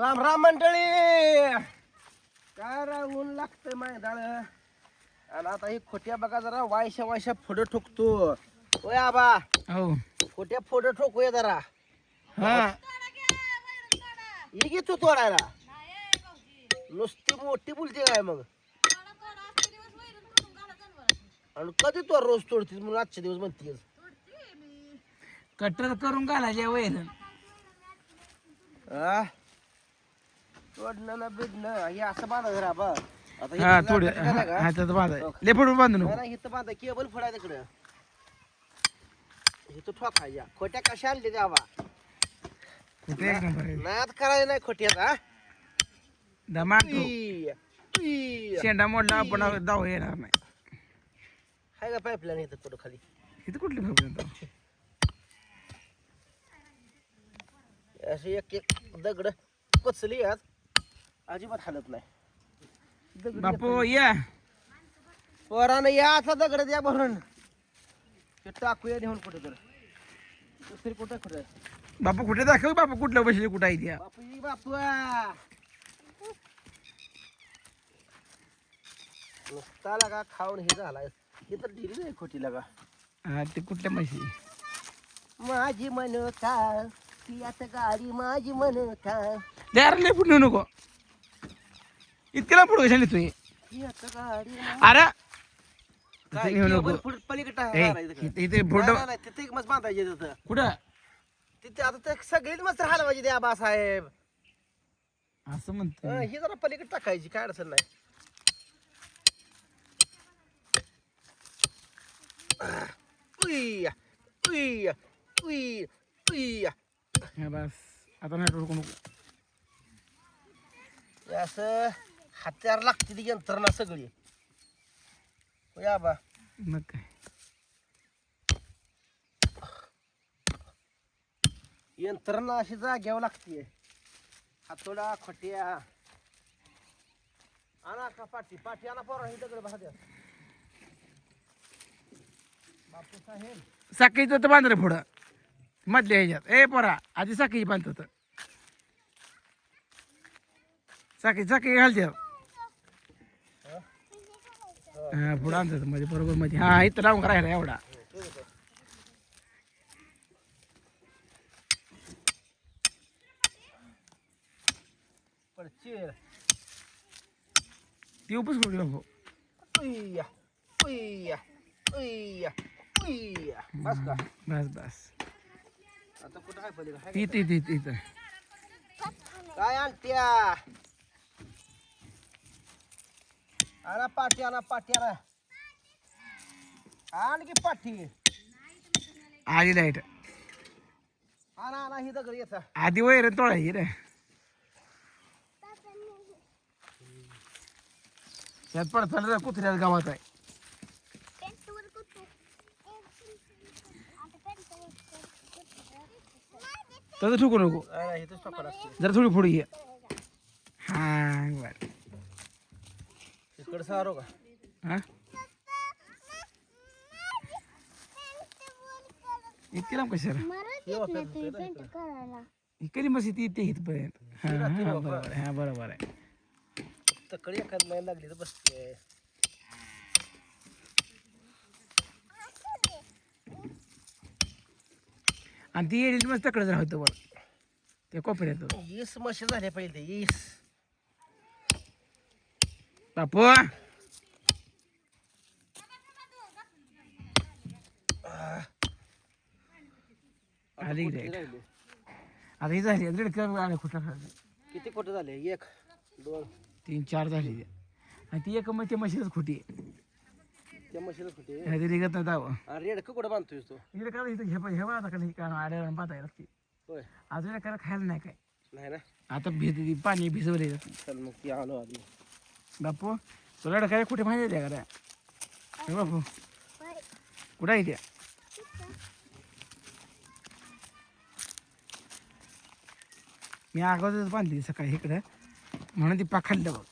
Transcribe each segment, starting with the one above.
राम राम मंडळी. काय राव ऊन लागतंय मैदाळ. आणि आता ही खोट्या बघा जरा वायशा फोटो ठोकतो. ओय आबा हो खोट्या फोटो ठोकूया जरा. हा ही घेतो तोडायला. नुसती मोठी बोलते काय मग. आणि कधी तो रोज तोडतीस म्हणून आजचे दिवस म्हणतीस. कटर करून घालायचे वैर तोडणं ना बिडणं हे असं बांधा जरा बा. आता हा इथं थोडे जागा ठिकाण आहे का? हातात बांधाय लेपडून बांधू नको नाही इथं बांधा केबल फोडाय तिकडं. इथं ठोकायच्या खोट्या कशा आणली द्यावा. कुठे एक नंबर आहे नाद करायला नाही खोट्याचा. धमाक हाय शेंडा मोडला आपण दाव येणार नाही. का पाईपलाईन इथं थोडं खाली. इथं कुठली फक्त अशी एक एक दगड कोचली आज अजिबात हालत नाही. दगड बापू या पोरानं याचा दगड द्या भरून ते टाकूया नेऊन कुठे तर. दुसरी कुठं बापू कुठे दाखव बापू कुठल्या बसले कुठं आहे त्या बापू बापू नुसता लागा खाऊन हे झालाय. हे तर ढिली नाही खोटी लागा. हा ते कुठल्या म्हशी माझी मनोता ती आता गाडी माझी मनोता द्यार लय फुटू नको इतक्याला पुढे कशा तू ती आता गाडी अरे काय घेऊ नको. केबल पलीकडे इथे फोटो तिथे मस्त बांधायचे तिथं. कुठं तिथे आता ते सगळीच मस्त हलवायची द्या बासाहेब. असं म्हणतो ही जरा पलीकडे टाकायची काय अडचण नाही. उई उई उई उई हा बस आता नाही नको असं हात्यार लागते ती यंत्रणा सगळी. या बा मग काय यंत्रणा अशी जाग्यावर लागते. हातोडा खोट्या आणा का पाठी पाठी आणा पोरा ही दगड भाद्या. बापू साहेब साखळीचं तर बांधलं पुढं मधल्या ह्याच्यात ए पोरा आधी साखळी बांधत होतं. साखळी साखळी घालते हा पुढं आणतात मध्ये बरोबर मध्ये हा इथं लावून राहिला एवढा पडचील ती उपच कुठे नको उईया उईया उईया उईया बस का. बस बस आता कुठं आहे पलीकडे इथं इथं इथं इथं काय आणत्या. आणा पाठी आणा आण की पाठी आधी लाईट आणा ही दगड येता. आधी वैर तोडायची रे त्यात पडताना कुत्र्यात गावात आहे तसं ठुकू नको इथंच टाकायला असते. जरा थोडी पुढे ये हा बर इकडं सारो का हा इतकी लांब कशाला कधी मस्त इथे इथपर्यंत हा हा बरोबर आहे हा बरोबर आहे तकडी एखाद लाईन लागली तर बसते. आणि ती येईल मस्त तकडच राहतो बरं ते कोपऱ्यात ईस मशी झाले पहिले ईस. बापू आली राहिले. आता ही झाली दीड आले कुठला किती खोटं झाले. 1 2 3 4 झाली आणि ती एक मग ते मशीनच खोटी त्या मशीला खोटे. आहे निघत नाही दाव रेडक कुठं बांधतोय तो. इकडे का इथं घे आता का नाही का आड्या पाहता लागते होय अजून काय खायला नाही काय नाही ना. आता पाणी भिजवले चल मग ती आलो आधी. बापू तुला काय कुठे माहिती आहे का बापू कुठं आहे त्या मी अगोदरच बांधली सकाळी इकडं म्हणून ती पाखाडलं बघ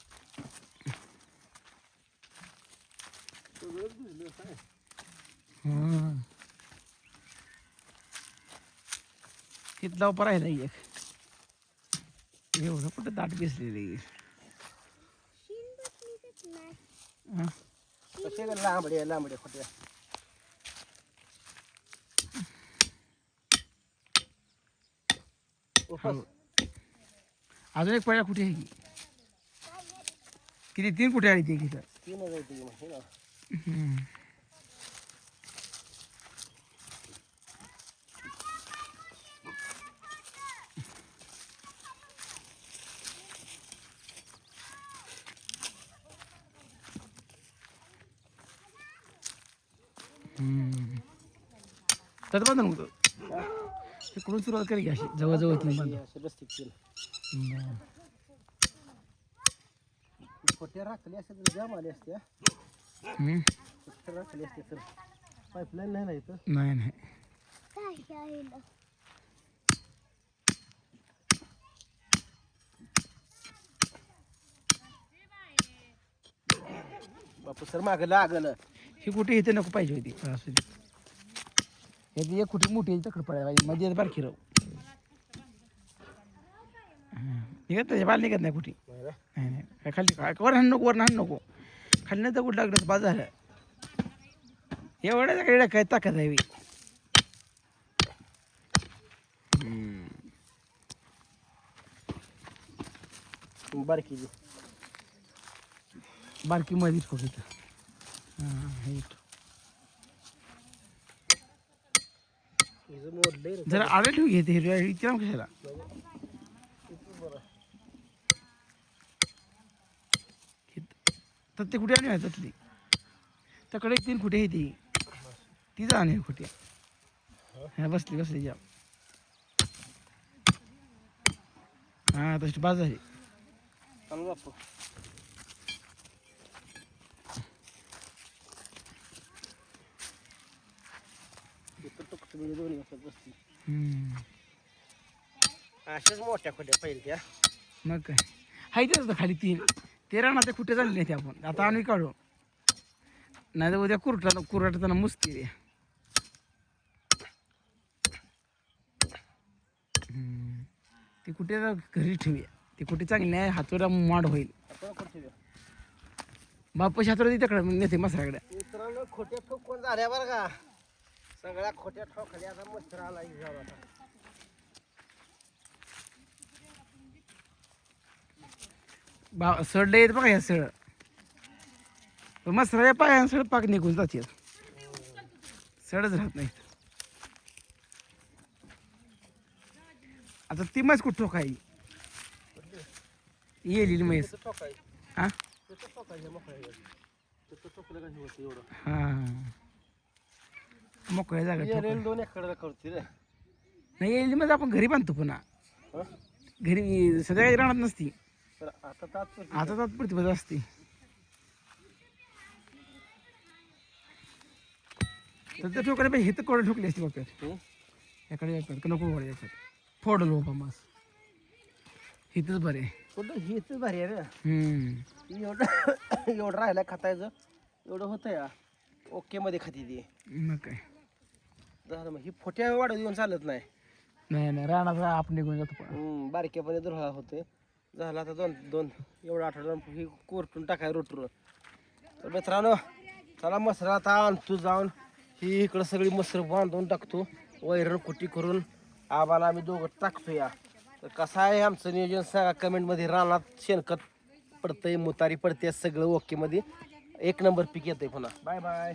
तिथला उभा राहिला एक एवढं कुठं दाट बेसलेली हा कसे लांबडे लांबडे खोट्या हळू. अजून एक पळ्या कुठे आहे की किती 3 कुठे आली ती तिथं तीन जायची मग हे ना हम्म. त्यात बांधून होतं तिकडून सुरुवात करी की अशी जवळजवळ तीन बांध असे बसते तीन खोट्या राखली असते तर जाम आली असते खोट्या राखली असते तर पाईपलाईन नाही ना इथं नाही नाही बापू सर मागं लागलं ही कुठे इथे नको पाहिजे होती असू दे एक कुठे मोठी तकड पडायला पाहिजे मध्ये बारकी राहू निघत त्याच्या बाल निघत नाही कुठे नाही नाही काय खाली वर हाण नको वर हाण नको खाली नाही तर कुठं लागलं बाद झालं एवढ्या सगळ्या काय ताकद आहे बारकी बारकी मध्येच खूप इथं हां हे मोडले जरा आडं ठेवू घेते हिरव्या इतक्या कशाला तर ते कुठे आणि त्यातली त्याकडे 3 कुठे आहे ती जाणे कुठे हा बसली बसली जा हां तशी बाज झाली बापू दोन्ही वाजता बसती अशाच मोठ्या खोट्या पाहिजे त्या मग काय हाय तेच खाली 3 ते राहणार ते कुठे चालले नाही ते आपण आता आम्ही काढू नाही तर उद्या कुरटाताना मुसती रे ते कुठे घरी ठेवूया ते कुठे चांगली नाही हातोरा माड होईल बापाशी हातोरा तिकडे नेते मसराकडे मित्रांनो खोट्या ठोकून झाल्या बरं का सगळ्या खोट्या ठोकल्या आता मच्छर आला सड येत बघा ह्या सड मसराच्या पाया सड पाक निघून जाते सडच राहत नाही आता ती म्हैस कुठं ठोकाई येईल म्हैस हा मोकळ्या जागा 2 एकर करते रे नाही येईल मग आपण घरी बांधतो पुन्हा घरी सध्या राहणार नसती आता तात्पुरती आता तात्पुरती बस असते तर त्या ठोकायला पाहिजे हे तर कोरडे ठोकली असते बाप्यात याकडे याकडे नको वर याच्यात फोडलो बाबा मास हिथंच बरे कुठं हेच भारी आहे रे एवढं एवढं राहिलं खातायचं एवढं होतं या ओके मध्ये खाती ती मग काय झालं मग ही फोट्या वाढ देऊन चालत नाही नाही राहणार आपण निघून जातो पण बारक्यापणे दुर्हा होते झालं आता दोन एवढं आठवडा ही कोरटून टाकाय रोटर तर मित्रांनो चला मसरा आता आणतो जाऊन ही इकडं सगळी मसर बांधून टाकतो वैरण कुटी करून आम्हाला आम्ही दोघं टाकतो या तर कसं आहे आमचं नियोजन सांगा कमेंटमध्ये रानात शेणखत पडतंय मुतारी पडते सगळं ओकेमध्ये 1 नंबर पीक येतंय पुन्हा बाय बाय